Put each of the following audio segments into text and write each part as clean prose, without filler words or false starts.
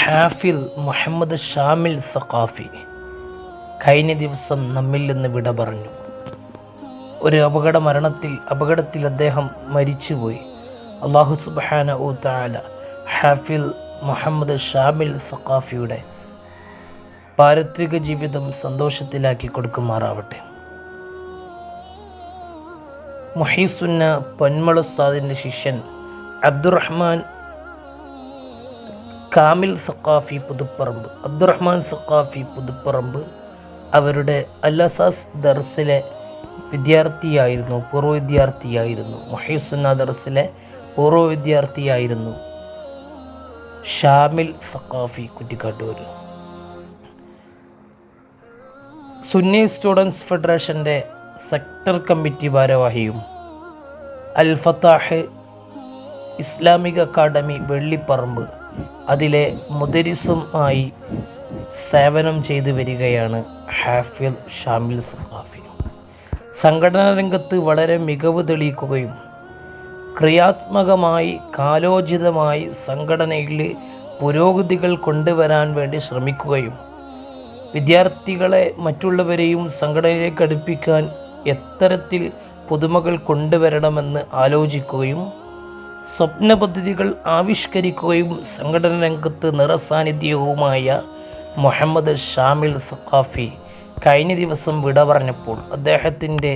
ഹാഫിൽ മുഹമ്മദ് ഷാമിൽ സഖാഫി കഴിഞ്ഞ ദിവസം നമ്മിൽ നിന്ന് വിട പറഞ്ഞു. ഒരു അപകടത്തിൽ അദ്ദേഹം മരിച്ചുപോയി. അല്ലാഹു സുബ്ഹാനഹു തആല ഹാഫിൽ മുഹമ്മദ് ഷാമിൽ സഖാഫിയുടെ പാരത്രിക ജീവിതം സന്തോഷത്തിലാക്കി കൊടുക്കുമാറാവട്ടെ. മുഹീസുന്ന പൊന്മള ഉസ്താദിൻ്റെ ശിഷ്യൻ അബ്ദുറഹ്മാൻ കാമിൽ സഖാഫി പുതുപ്പറമ്പ് അവരുടെ അൽ-അസാസ് ദർസിലെ പൂർവ്വ വിദ്യാർത്ഥിയായിരുന്നു. മുഹീസുന്ന ദർസിലെ പൂർവ്വ വിദ്യാർത്ഥിയായിരുന്നു ഷാമിൽ സഖാഫി കുറ്റിക്കാട്ടൂർ. സുന്നി സ്റ്റുഡൻസ് ഫെഡറേഷൻ്റെ സെക്ടർ കമ്മിറ്റി ഭാരവാഹിയും അൽ ഫത്താഹ് ഇസ്ലാമിക് അക്കാദമി വെള്ളിപ്പറമ്പ് അതിലെ മുദരിസും ആയി സേവനം ചെയ്തു വരികയാണ് ഹാഫിൽ ഷാമിൽ സഖാഫി. സംഘടനാ രംഗത്ത് വളരെ മികവ് തെളിയിക്കുകയും ക്രിയാത്മകമായി കാലോചിതമായി സംഘടനയിൽ പുരോഗതികൾ കൊണ്ടുവരാൻ വേണ്ടി ശ്രമിക്കുകയും വിദ്യാർത്ഥികളെ മറ്റുള്ളവരെയും സംഘടനയിലേക്ക് അടുപ്പിക്കാൻ എത്തരത്തിൽ പുതുമകൾ കൊണ്ടുവരണമെന്ന് ആലോചിക്കുകയും സ്വപ്ന പദ്ധതികൾ ആവിഷ്കരിക്കുകയും സംഘടന രംഗത്ത് നിറസാന്നിധ്യവുമായ മുഹമ്മദ് ഷാമിൽ സഖാഫി കഴിഞ്ഞ ദിവസം വിട പറഞ്ഞപ്പോൾ അദ്ദേഹത്തിൻ്റെ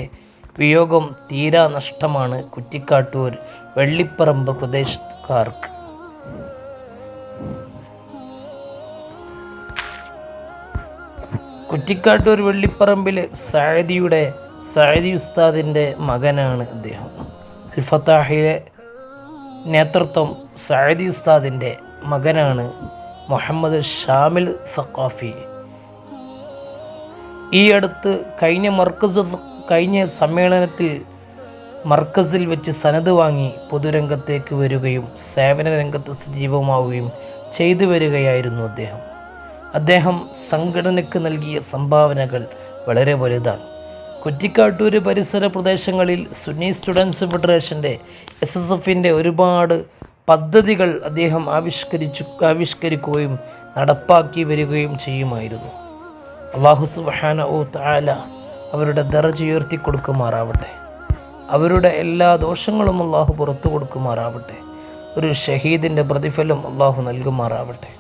വിയോഗം തീരാ നഷ്ടമാണ് കുറ്റിക്കാട്ടൂർ വെള്ളിപ്പറമ്പ് പ്രദേശക്കാർക്ക്. കുറ്റിക്കാട്ടൂർ വെള്ളിപ്പറമ്പിലെ സഅദി ഉസ്താദിൻ്റെ മകനാണ് അദ്ദേഹം. അൽ ഫത്താഹിലെ നേതൃത്വം സഅദി ഉസ്താദിൻ്റെ മകനാണ് മുഹമ്മദ് ഷാമിൽ സഖാഫി. ഈ അടുത്ത് കഴിഞ്ഞ സമ്മേളനത്തിൽ മർക്കസിൽ വെച്ച് സനത് വാങ്ങി പൊതുരംഗത്തേക്ക് വരികയും സേവന രംഗത്ത് സജീവമാവുകയും ചെയ്തു വരികയായിരുന്നു അദ്ദേഹം സംഘടനയ്ക്ക് നൽകിയ സംഭാവനകൾ വളരെ വലുതാണ്. കുറ്റിക്കാട്ടൂർ പരിസര പ്രദേശങ്ങളിൽ സുന്നി സ്റ്റുഡൻസ് ഫെഡറേഷൻ്റെ SSFൻ്റെ ഒരുപാട് പദ്ധതികൾ അദ്ദേഹം ആവിഷ്കരിക്കുകയും നടപ്പാക്കി വരികയും ചെയ്യുമായിരുന്നു. അല്ലാഹു സുബ്ഹാനഹു തആല അവരുടെ ദറജ ഉയർത്തി കൊടുക്കുമാറാവട്ടെ. അവരുടെ എല്ലാ ദോഷങ്ങളും അല്ലാഹു പുറത്തു കൊടുക്കുമാറാവട്ടെ. ഒരു ഷഹീദിൻ്റെ പ്രതിഫലം അല്ലാഹു നൽകുമാറാവട്ടെ.